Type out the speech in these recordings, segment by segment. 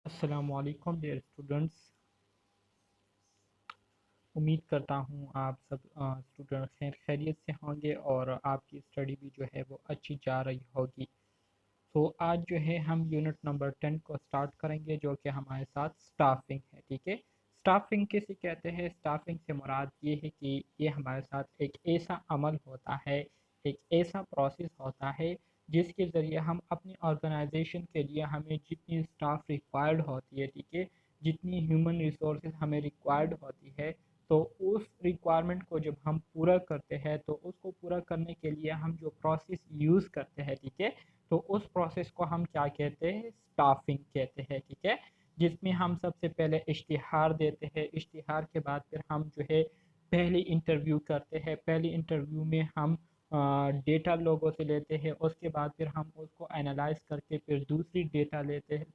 السلام علیکم dear students, امید کرتا ہوں آپ سب اسٹوڈنٹ خیریت سے ہوں گے اور آپ کی اسٹڈی بھی جو ہے وہ اچھی جا رہی ہوگی۔ تو آج جو ہے ہم یونٹ نمبر 10 کو سٹارٹ کریں گے، جو کہ ہمارے ساتھ سٹافنگ ہے۔ ٹھیک ہے، سٹافنگ کسے کہتے ہیں؟ سٹافنگ سے مراد یہ ہے کہ یہ ہمارے ساتھ ایک ایسا عمل ہوتا ہے، ایک ایسا پروسیس ہوتا ہے جس کے ذریعے ہم اپنی آرگنائزیشن کے لیے ہمیں جتنی سٹاف ریکوائرڈ ہوتی ہے، ٹھیک ہے، جتنی ہیومن ریسورسز ہمیں ریکوائرڈ ہوتی ہے، تو اس ریکوائرمنٹ کو جب ہم پورا کرتے ہیں تو اس کو پورا کرنے کے لیے ہم جو پروسیس یوز کرتے ہیں، ٹھیک ہے، تو اس پروسیس کو ہم کیا کہتے ہیں؟ سٹافنگ کہتے ہیں۔ ٹھیک ہے، جس میں ہم سب سے پہلے اشتہار دیتے ہیں، اشتہار کے بعد پھر ہم جو ہے پہلی انٹرویو کرتے ہیں، پہلی انٹرویو میں ہم ڈیٹا لوگوں سے لیتے ہیں، اس کے بعد پھر ہم اس کو اینالائز کر کے پھر دوسری ڈیٹا لیتے ہیں،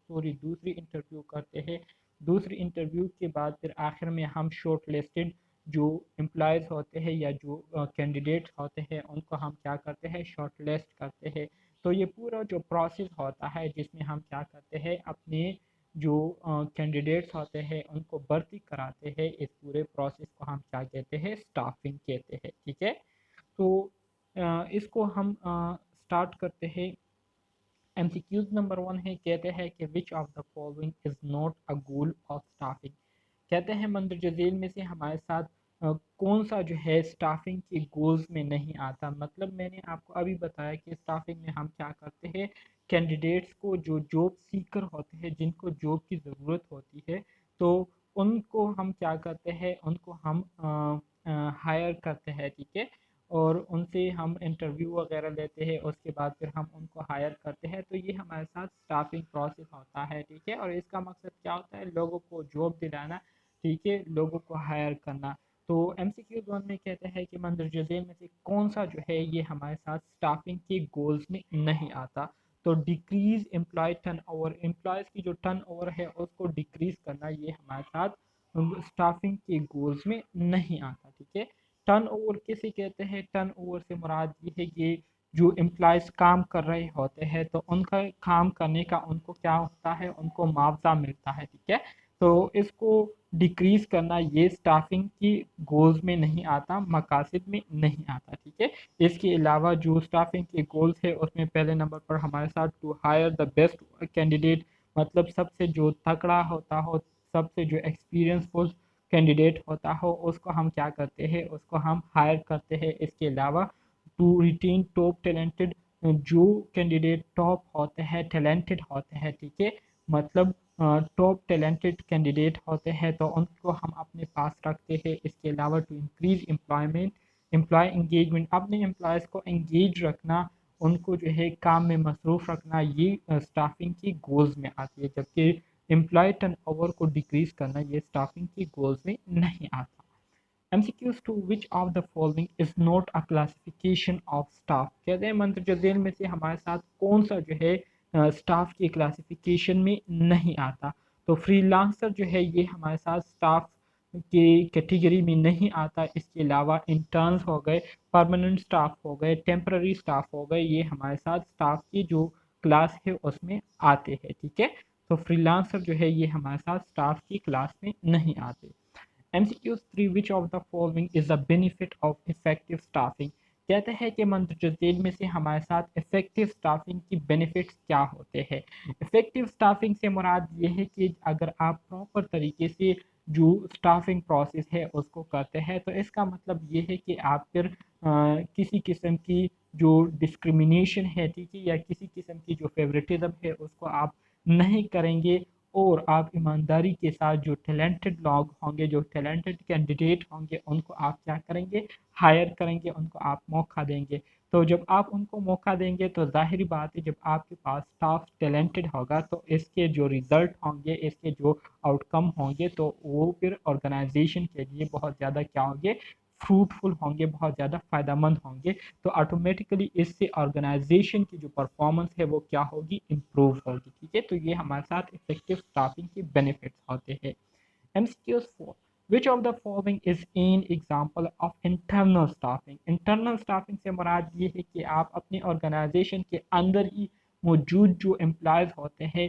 دوسری انٹرویو کرتے ہیں، دوسری انٹرویو کے بعد پھر آخر میں ہم شارٹ لسٹڈ جو امپلائز ہوتے ہیں یا جو کینڈیڈیٹس ہوتے ہیں ان کو ہم کیا کرتے ہیں؟ شارٹ لسٹ کرتے ہیں۔ تو یہ پورا جو پروسیس ہوتا ہے جس میں ہم کیا کرتے ہیں؟ اپنے جو کینڈیڈیٹس ہوتے ہیں ان کو بھرتی کراتے ہیں، اس پورے پروسیس کو ہم کیا کہتے ہیں؟ سٹافنگ کہتے ہیں۔ ٹھیک ہے، تو اس کو ہم سٹارٹ کرتے ہیں۔ ایم سی کیوز نمبر 1 ہے، کہتے ہیں کہ which of the following is not a goal of staffing. کہتے ہیں مندرجہ ذیل میں سے ہمارے ساتھ کون سا جو ہے سٹافنگ کے گولز میں نہیں آتا؟ مطلب میں نے آپ کو ابھی بتایا کہ سٹافنگ میں ہم کیا کرتے ہیں؟ کینڈیڈیٹس کو جو جاب سیکر ہوتے ہیں، جن کو جاب کی ضرورت ہوتی ہے، تو ان کو ہم کیا کرتے ہیں؟ ان کو ہم ہائر کرتے ہیں، ٹھیک ہے، اور ان سے ہم انٹرویو وغیرہ لیتے ہیں، اس کے بعد پھر ہم ان کو ہائر کرتے ہیں۔ تو یہ ہمارے ساتھ سٹافنگ پروسیس ہوتا ہے، ٹھیک ہے، اور اس کا مقصد کیا ہوتا ہے؟ لوگوں کو جاب دلانا، ٹھیک ہے، لوگوں کو ہائر کرنا۔ تو ایم سی کیو 1 میں کہتے ہیں کہ مندرجہ ذیل میں سے کون سا جو ہے یہ ہمارے ساتھ سٹافنگ کے گولز میں نہیں آتا؟ تو decrease employee turnover, employees کی جو ٹرن اوور ہے اس کو ڈیکریز کرنا، یہ ہمارے ساتھ سٹافنگ کے گولز میں نہیں آتا۔ ٹھیک ہے، ٹرن اوور کسے کہتے ہیں؟ ٹرن اوور سے مراد یہ ہے کہ جو امپلائز کام کر رہے ہوتے ہیں تو ان کا کام کرنے کا ان کو کیا ہوتا ہے؟ ان کو معاوضہ ملتا ہے، ٹھیک ہے، تو اس کو ڈیکریز کرنا یہ سٹافنگ کی گولز میں نہیں آتا، مقاصد میں نہیں آتا۔ ٹھیک ہے، اس کے علاوہ جو سٹافنگ کے گولز ہے اس میں پہلے نمبر پر ہمارے ساتھ to hire the best candidate, مطلب سب سے جو تکڑا ہوتا ہو، سب سے جو ایکسپیرینس فل کینڈیڈیٹ ہوتا ہو، اس کو ہم کیا کرتے ہیں؟ اس کو ہم ہائر کرتے ہیں۔ اس کے علاوہ ٹو ریٹین ٹاپ ٹیلنٹڈ، جو کینڈیڈیٹ ٹاپ ہوتے ہیں، ٹیلنٹڈ ہوتے ہیں، ٹھیک ہے، مطلب ٹاپ ٹیلنٹڈ کینڈیڈیٹ ہوتے ہیں تو ان کو ہم اپنے پاس رکھتے ہیں۔ اس کے علاوہ to increase employment, employee engagement, اپنے امپلائز کو انگیج رکھنا، ان کو جو ہے کام میں مصروف رکھنا، یہ سٹافنگ کی گولز میں آتی ہے، جبکہ امپلائی ٹرن اوور کو ڈیکریز کرنا یہ سٹافنگ کی گولز میں نہیں آتا۔ MCQs 2 which of the following is not a classification of staff؟ کہتے ہیں مندرجہ ذیل میں سے ہمارے ساتھ کون سا جو ہے سٹاف کی کلاسیفیکیشن میں نہیں آتا؟ تو فری لانسر جو ہے یہ ہمارے ساتھ سٹاف کی کیٹیگری میں نہیں آتا۔ اس کے علاوہ انٹرنز ہو گئے، پرماننٹ سٹاف ہو گئے، ٹیمپرری سٹاف ہو گئے، یہ ہمارے ساتھ سٹاف کی جو کلاس ہے اس میں آتے ہیں، ٹھیک ہے، تو فری لانسر جو ہے یہ ہمارے ساتھ سٹاف کی کلاس میں نہیں آتے۔ MCQ 3 which of the following is the benefit of effective staffing؟ کہتے ہیں کہ مندرجہ ذیل میں سے ہمارے ساتھ افیکٹو اسٹافنگ کی بینیفٹس کیا ہوتے ہیں؟ افیکٹو اسٹافنگ سے مراد یہ ہے کہ اگر آپ پراپر طریقے سے جو اسٹافنگ پروسیس ہے اس کو کرتے ہیں تو اس کا مطلب یہ ہے کہ آپ پھر کسی قسم کی جو ڈسکریمنیشن ہے، ٹھیک ہے، یا کسی قسم کی جو فیوریٹزم ہے اس کو آپ نہیں کریں گے، اور آپ ایمانداری کے ساتھ جو ٹیلنٹڈ لوگ ہوں گے، جو ٹیلنٹڈ کینڈیڈیٹ ہوں گے، ان کو آپ کیا کریں گے؟ ہائر کریں گے، ان کو آپ موقع دیں گے۔ تو جب آپ ان کو موقع دیں گے تو ظاہری بات ہے جب آپ کے پاس اسٹاف ٹیلنٹڈ ہوگا تو اس کے جو ریزلٹ ہوں گے، اس کے جو آؤٹ کم ہوں گے تو وہ پھر آرگنائزیشن کے لیے بہت زیادہ کیا ہوں گے؟ فروٹفل ہوں گے، بہت زیادہ فائدہ مند ہوں گے۔ تو آٹومیٹیکلی اس سے آرگنائزیشن کی جو پرفارمنس ہے وہ کیا ہوگی؟ امپروو ہوگی، ٹھیک ہے، تو یہ ہمارے ساتھ افیکٹو اسٹافنگ کے بینیفٹس ہوتے ہیں۔ MCQ 4 which of the following is an example of internal staffing؟ Internal staffing سے مراد یہ ہے کہ آپ اپنی آرگنائزیشن کے اندر ہی موجود جو امپلائز ہوتے ہیں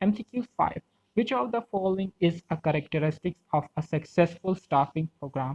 MCQ 5, which of the following is a characteristics of a successful staffing program?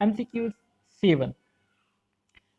MCQ 7,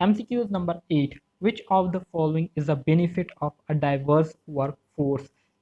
MCQs number 8, which of the following is a benefit of a diverse workforce?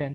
10।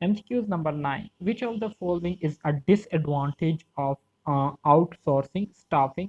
MCQs number 9. Which of the following is a disadvantage of outsourcing staffing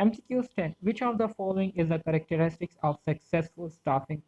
MCQs 10. Which of the following is the characteristics of successful staffing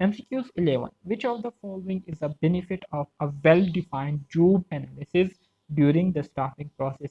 MCQs 11. Which of the following is a benefit of a well-defined job analysis during the staffing process?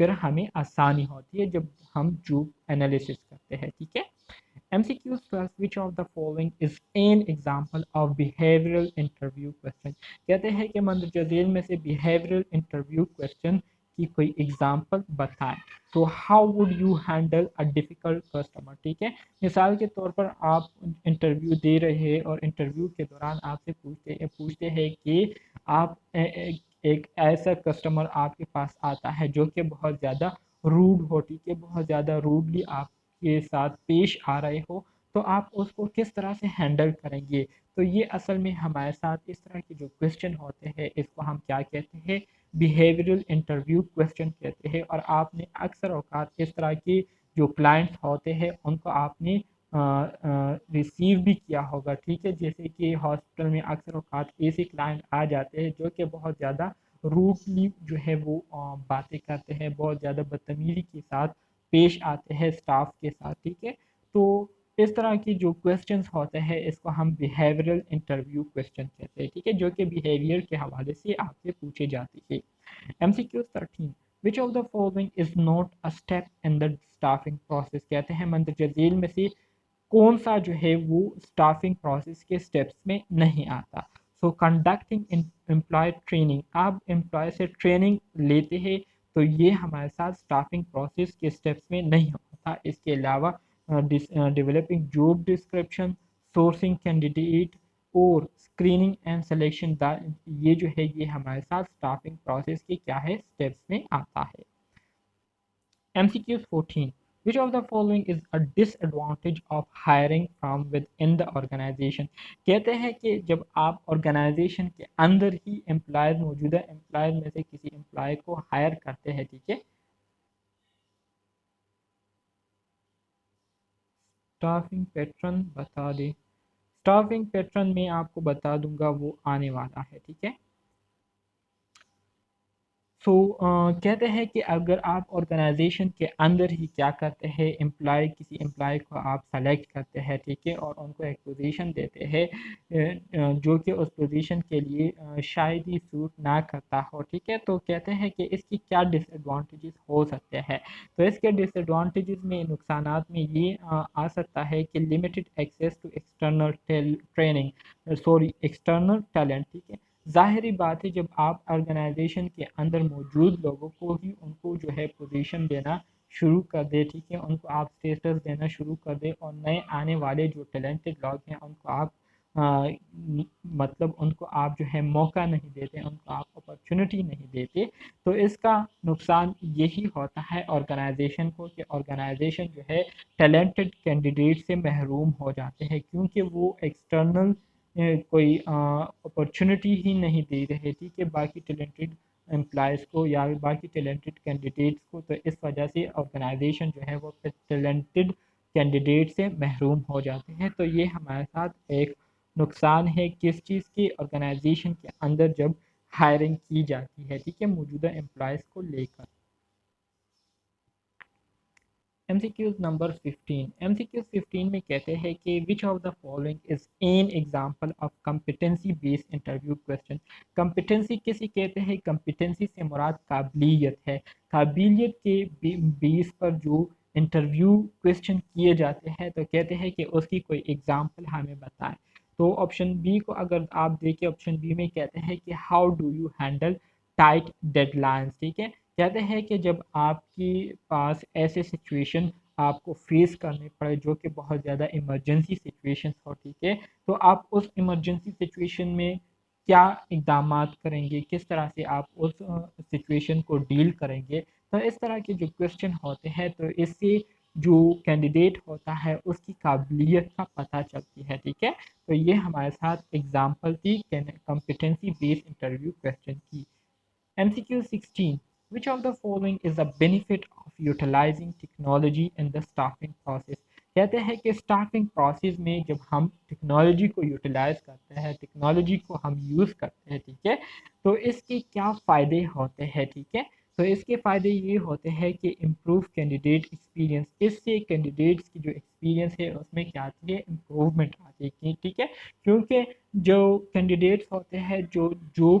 پھر ہمیں آسانی ہوتی ہے جب ہم job analysis کرتے ہیں. ٹھیک ہے. MCQs plus which of the following is an example of behavioral interview question. کہتے ہیں کہ مندرجہ ذیل میں سے behavioral interview question کی کوئی example بتائیں. تو how would you handle a difficult customer. ٹھیک ہے. مثال کے طور پر آپ انٹرویو دے رہے ہیں اور انٹرویو کے دوران آپ سے پوچھتے ہیں کہ آپ ایک ایسا کسٹمر آپ کے پاس آتا ہے جو کہ بہت زیادہ روڈ ہو. ٹھیک ہے. بہت زیادہ روڈلی آپ کے ساتھ پیش آ رہے ہو تو آپ اس کو کس طرح سے ہینڈل کریں گے. تو یہ اصل میں ہمارے ساتھ اس طرح کے جو کوشچن ہوتے ہیں اس کو ہم کیا کہتے ہیں, بیہیویئرل انٹرویو کوشچن کہتے ہیں. اور آپ نے اکثر اوقات اس طرح کے جو کلائنٹس ہوتے ہیں ان کو آپ نے ریسیو بھی کیا ہوگا. ٹھیک ہے. جیسے کہ ہاسپٹل میں اکثر اوقات ایسے کلائنٹ آ جاتے ہیں جو کہ بہت زیادہ روڈلی جو ہے وہ باتیں کرتے ہیں, بہت زیادہ بدتمیزی کے ساتھ پیش آتے ہیں اسٹاف کے ساتھ. ٹھیک ہے. تو اس طرح کی جو کوشچنس ہوتے ہیں اس کو ہم بیہیویئرل انٹرویو کوشچن کہتے ہیں. ٹھیک ہے. جو کہ بیہیویئر کے حوالے سے آپ سے پوچھے جاتے ہیں. MCQ 13 which of the following is not a step in the staffing process. کہتے ہیں مندرجہ ذیل میں سے کون سا جو ہے وہ اسٹافنگ پروسیس کے اسٹیپس میں نہیں آتا. سو کنڈکٹنگ امپلائی ٹریننگ, آپ امپلائی سے ٹریننگ لیتے ہیں تو یہ ہمارے ساتھ اسٹافنگ پروسیس کے اسٹیپس میں نہیں ہوتا. اس کے علاوہ developing job description, sourcing candidate اور اسکریننگ اینڈ سلیکشن, یہ جو ہے یہ ہمارے ساتھ اسٹافنگ پروسیس کے کیا ہے اسٹیپس میں آتا ہے. MCQ 14 which of the following is a disadvantage of hiring from within the organization. کہتے ہیں کہ جب آپ آرگنائزیشن کے اندر ہی امپلائز, موجودہ امپلائز میں سے کسی امپلائی کو ہائر کرتے ہیں. ٹھیک ہے. اسٹافنگ پیٹرن بتا دیں. اسٹافنگ پیٹرن میں آپ کو بتا دوں گا, وہ آنے والا ہے. ٹھیک ہے. سو کہتے ہیں کہ اگر آپ آرگنائزیشن کے اندر ہی کیا کرتے ہیں, کسی امپلائی کو آپ سلیکٹ کرتے ہیں. ٹھیک ہے. اور ان کو ایک پوزیشن دیتے ہیں جو کہ اس پوزیشن کے لیے شاید ہی سوٹ نہ کرتا ہو. ٹھیک ہے. تو کہتے ہیں کہ اس کی کیا ڈس ایڈوانٹیجز ہو سکتے ہیں. تو اس کے ڈس ایڈوانٹیجز میں, نقصانات میں یہ آ سکتا ہے کہ limited access to external external talent. ٹھیک ہے. ظاہری بات ہے جب آپ آرگنائزیشن کے اندر موجود لوگوں کو ہی ان کو جو ہے پوزیشن دینا شروع کر دے. ٹھیک ہے. ان کو آپ اسٹیٹس دینا شروع کر دے اور نئے آنے والے جو ٹیلنٹڈ لوگ ہیں ان کو آپ مطلب ان کو آپ جو ہے موقع نہیں دیتے, ان کو آپ اپرچونٹی نہیں دیتے, تو اس کا نقصان یہی ہوتا ہے آرگنائزیشن کو کہ آرگنائزیشن جو ہے ٹیلنٹڈ کینڈیڈیٹ سے محروم ہو جاتے ہیں کیونکہ وہ ایکسٹرنل کوئی اپرچونٹی ہی نہیں دے رہے تھی کہ باقی ٹیلنٹڈ امپلائز کو یا باقی ٹیلنٹڈ کینڈیڈیٹس کو. تو اس وجہ سے آرگنائزیشن جو ہے وہ ٹیلنٹڈ کینڈیڈیٹ سے محروم ہو جاتے ہیں. تو یہ ہمارے ساتھ ایک نقصان ہے کس چیز کی, آرگنائزیشن کے اندر جب ہائرنگ کی جاتی ہے. ٹھیک ہے. موجودہ امپلائز کو لے کر. MCQs number 15. MCQs 15 میں کہتے ہیں کہ which of the following is an example of competency based interview question. Competency کسی کہتے ہیں, کمپیٹنسی سے مراد قابلیت ہے. قابلیت کے بیس پر جو انٹرویو کوشچن کیے جاتے ہیں تو کہتے ہیں کہ اس کی کوئی ایگزامپل ہمیں بتائیں. تو آپشن بی کو اگر آپ دیکھیں, آپشن بی میں کہتے ہیں کہ how do you handle tight deadlines. ٹھیک ہے. کہتے ہیں کہ جب آپ کے پاس ایسے سچویشن آپ کو فیس کرنے پڑے جو کہ بہت زیادہ ایمرجنسی سچویشن ہو. ٹھیک ہے. تو آپ اس ایمرجنسی سچویشن میں کیا اقدامات کریں گے, کس طرح سے آپ اس سچویشن کو ڈیل کریں گے. تو اس طرح کے جو کوشچن ہوتے ہیں تو اس سے جو کینڈیڈیٹ ہوتا ہے اس کی قابلیت کا پتہ چلتی ہے. ٹھیک ہے. تو یہ ہمارے ساتھ ایگزامپل تھی کمپیٹنسی بیس انٹرویو کوشچن کی. MCQ 16 which of the following is the benefit of utilizing technology in the staffing process. کہتے ہیں کہ اسٹافنگ پروسیس میں جب ہم ٹیکنالوجی کو یوٹیلائز کرتے ہیں, ٹیکنالوجی کو ہم یوز کرتے ہیں. ٹھیک ہے. تو اس کے کیا فائدے ہوتے ہیں. ٹھیک ہے. تو اس کے فائدے یہ ہوتے ہیں کہ امپروو کینڈیڈیٹ ایکسپیرینس, اس سے کینڈیڈیٹس کی جو ایکسپیرینس ہے اس میں کیا آتی ہے, امپروومنٹ آتی ہے. ٹھیک ہے. کیونکہ جو کینڈیڈیٹس ہوتے ہیں جو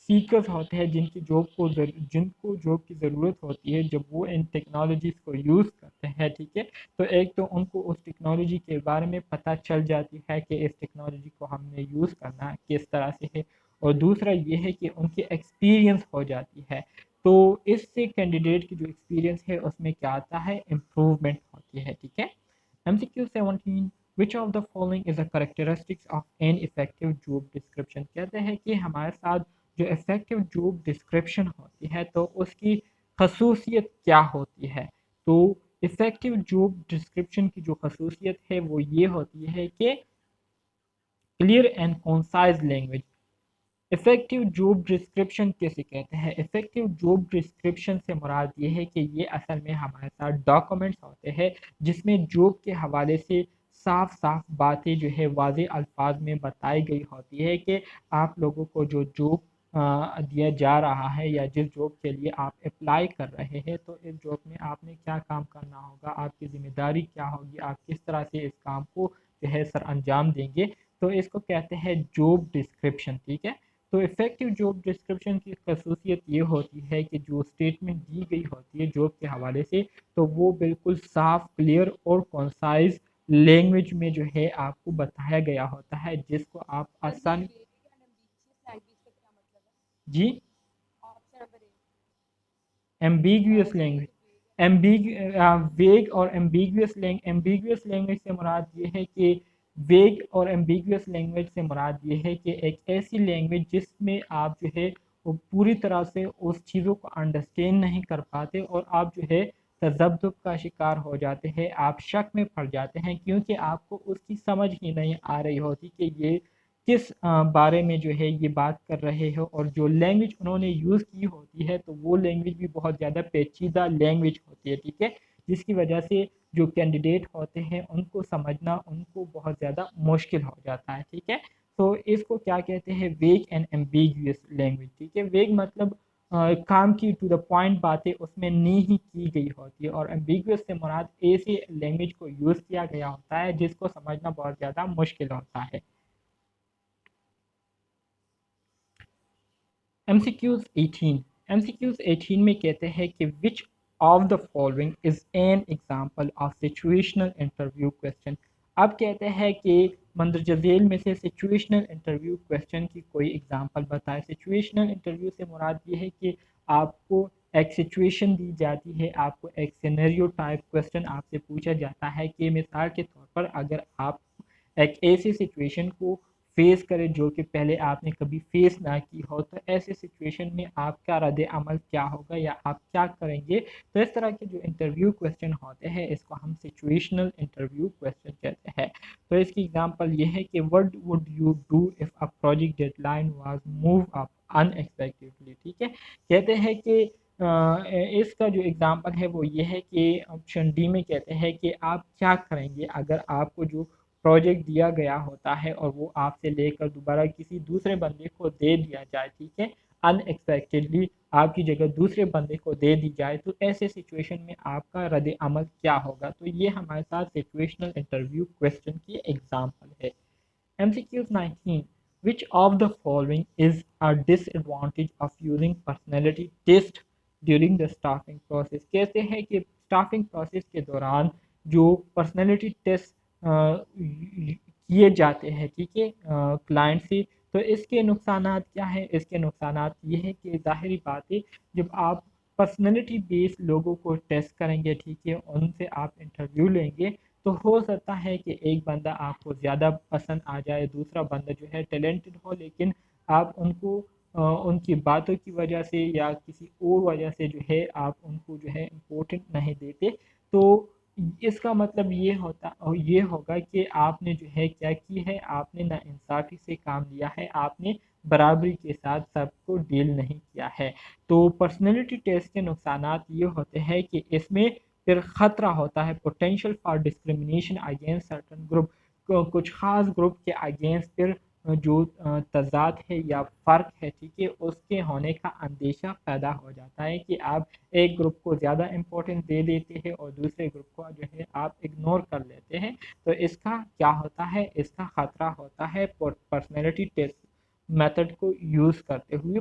سیکرز ہوتے ہیں جن کو جاب کی ضرورت ہوتی ہے، جب وہ ان ٹیکنالوجیز کو یوز کرتے ہیں، ٹھیک ہے، تو ایک تو ان کو اس ٹیکنالوجی کے بارے میں پتہ چل جاتی ہے کہ اس ٹیکنالوجی کو ہم نے یوز کرنا کس طرح سے ہے، اور دوسرا یہ ہے کہ ان کی ایکسپیرینس ہو جاتی ہے، تو اس سے کینڈیڈیٹ کی جو ایکسپیرینس ہے اس میں کیا آتا ہے، امپروومنٹ ہوتی ہے، ٹھیک ہے۔ MCQ 17 which of the following is a characteristics of an effective job description، کہتے ہیں کہ ہمارے ساتھ جو افیکٹو جاب ڈسکرپشن ہوتی ہے تو اس کی خصوصیت کیا ہوتی ہے، تو افیکٹو جاب ڈسکرپشن کی جو خصوصیت ہے وہ یہ ہوتی ہے کہ clear and concise language. Effective job description کیسے کہتے ہیں، افیکٹو جاب ڈسکرپشن سے مراد یہ ہے کہ یہ اصل میں ہمارے ساتھ ڈاکومنٹس ہوتے ہیں جس میں جاب کے حوالے سے صاف صاف باتیں جو ہے واضح الفاظ میں بتائی گئی ہوتی ہے کہ آپ لوگوں کو جو جاب دیا جا رہا ہے یا جس جاب کے لیے آپ اپلائی کر رہے ہیں، تو اس جاب میں آپ نے کیا کام کرنا ہوگا، آپ کی ذمہ داری کیا ہوگی، آپ کس طرح سے اس کام کو جو ہے سر انجام دیں گے، تو اس کو کہتے ہیں جاب ڈسکرپشن، ٹھیک ہے۔ تو افیکٹو جاب ڈسکرپشن کی خصوصیت یہ ہوتی ہے کہ جو اسٹیٹمنٹ دی گئی ہوتی ہے جاب کے حوالے سے، تو وہ بالکل صاف، کلیئر اور کنسائز لینگویج میں جو ہے آپ کو بتایا گیا ہوتا ہے، جس کو آپ آسانی جی ایمبیگیوس لینگویج، ویگ اور ایمبیگیوس لینگویج سے مراد یہ ہے کہ ویگ اور ایمبیگیوس لینگویج سے مراد یہ ہے کہ ایک ایسی لینگویج جس میں آپ جو ہے وہ پوری طرح سے اس چیزوں کو انڈرسٹینڈ نہیں کر پاتے اور آپ جو ہے تذبذب کا شکار ہو جاتے ہیں، آپ شک میں پڑ جاتے ہیں کیونکہ آپ کو اس کی سمجھ ہی نہیں آ رہی ہوتی کہ یہ کس بارے میں جو ہے یہ بات کر رہے ہو، اور جو لینگویج انہوں نے یوز کی ہوتی ہے تو وہ لینگویج بھی بہت زیادہ پیچیدہ لینگویج ہوتی ہے، ٹھیک ہے، جس کی وجہ سے جو کینڈیڈیٹ ہوتے ہیں ان کو سمجھنا ان کو بہت زیادہ مشکل ہو جاتا ہے، ٹھیک ہے۔ تو اس کو کیا کہتے ہیں، ویگ اینڈ ایمبیگیوس لینگویج، ٹھیک ہے۔ ویگ مطلب کام کی ٹو دا پوائنٹ باتیں اس میں نہیں کی گئی ہوتی ہے، اور ایمبیگیوس سے مراد ایسی لینگویج کو یوز کیا گیا ہوتا ہے جس کو سمجھنا بہت زیادہ مشکل ہوتا ہے۔ MCQs 18 میں کہتے ہیں کہ which of the following is an example of situational interview question، اب کہتے ہیں کہ مندرجہ ذیل میں سے سچویشنل انٹرویو کویسچن کی کوئی اگزامپل بتائے۔ سچویشنل انٹرویو سے مراد یہ ہے کہ آپ کو ایک سچویشن دی جاتی ہے، آپ کو ایک سینیریو ٹائپ کویسچن آپ سے پوچھا جاتا ہے کہ مثال کے طور پر اگر آپ ایک ایسی سچویشن کو فیس کرے جو کہ پہلے آپ نے کبھی فیس نہ کی ہو، تو ایسے سچویشن میں آپ کا رد عمل کیا ہوگا یا آپ کیا کریں گے، تو اس طرح کے جو انٹرویو کویسچن ہوتے ہیں اس کو ہم سچویشنل انٹرویو کویسچن کہتے ہیں۔ تو اس کی اگزامپل یہ ہے کہ what would you do if a project deadline was moved up unexpectedly، ٹھیک ہے، کہتے ہیں کہ اس کا جو اگزامپل ہے وہ یہ ہے کہ آپشن ڈی میں کہتے ہیں کہ آپ کیا کریں گے اگر آپ کو جو پروجیکٹ دیا گیا ہوتا ہے اور وہ آپ سے لے کر دوبارہ کسی دوسرے بندے کو دے دیا جائے، ٹھیک ہے، ان ایکسپیکٹڈلی آپ کی جگہ دوسرے بندے کو دے دی جائے، تو ایسے سچویشن میں آپ کا رد عمل کیا ہوگا، تو یہ ہمارے ساتھ سچویشنل انٹرویو کویسچن کی ایگزامپل ہے۔ MCQs 19 which of the following is a disadvantage of using personality test during the staffing process، کہتے ہیں کہ staffing process کے دوران جو personality test کیے جاتے ہیں، ٹھیک ہے، کلائنٹ سے، تو اس کے نقصانات کیا ہیں، اس کے نقصانات یہ ہے کہ ظاہری بات ہے جب آپ پرسنالٹی بیس لوگوں کو ٹیسٹ کریں گے، ٹھیک ہے، ان سے آپ انٹرویو لیں گے، تو ہو سکتا ہے کہ ایک بندہ آپ کو زیادہ پسند آ جائے، دوسرا بندہ جو ہے ٹیلنٹڈ ہو، لیکن آپ ان کو ان کی باتوں کی وجہ سے یا کسی اور وجہ سے جو ہے آپ ان کو جو ہے امپورٹنٹ نہیں دیتے، تو اس کا مطلب یہ ہوگا کہ آپ نے جو ہے کیا کی ہے، آپ نے نا انصافی سے کام لیا ہے، آپ نے برابری کے ساتھ سب کو ڈیل نہیں کیا ہے۔ تو پرسنالٹی ٹیسٹ کے نقصانات یہ ہوتے ہیں کہ اس میں پھر خطرہ ہوتا ہے potential for discrimination against certain group, کچھ خاص گروپ کے اگینسٹ پھر جو تضاد ہے یا فرق ہے، ٹھیک ہے، اس کے ہونے کا اندیشہ پیدا ہو جاتا ہے کہ آپ ایک گروپ کو زیادہ امپورٹنس دے دیتے ہیں اور دوسرے گروپ کو جو ہے آپ اگنور کر لیتے ہیں، تو اس کا کیا ہوتا ہے، اس کا خطرہ ہوتا ہے پرسنالٹی ٹیسٹ میتھڈ کو یوز کرتے ہوئے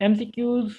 MCQs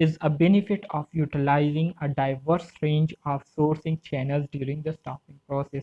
is a benefit of utilizing a diverse range of sourcing channels during the staffing process।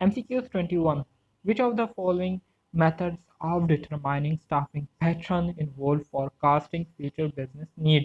MCQs 21, which of the following methods of determining staffing pattern involve forecasting future business need।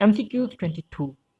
MCQs 22,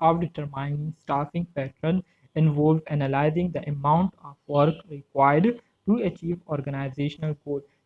of determining staffing pattern involve analyzing the amount of work required to achieve organizational goal।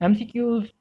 MCQs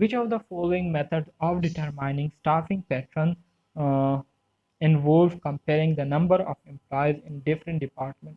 which of the following method of determining staffing pattern involve comparing the number of employees in different department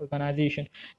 organization।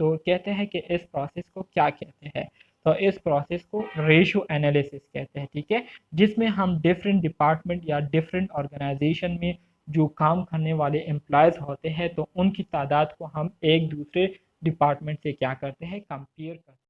تو کہتے ہیں کہ اس process کو کیا کہتے ہیں؟ تو اس process کو ریشو انالیسس کہتے ہیں، ٹھیک ہے، جس میں ہم ڈفرینٹ ڈپارٹمنٹ یا ڈفرینٹ آرگنائزیشن میں جو کام کرنے والے امپلائز ہوتے ہیں تو ان کی تعداد کو ہم ایک دوسرے ڈپارٹمنٹ سے کیا کرتے ہیں، کمپیئر کرتے ہیں۔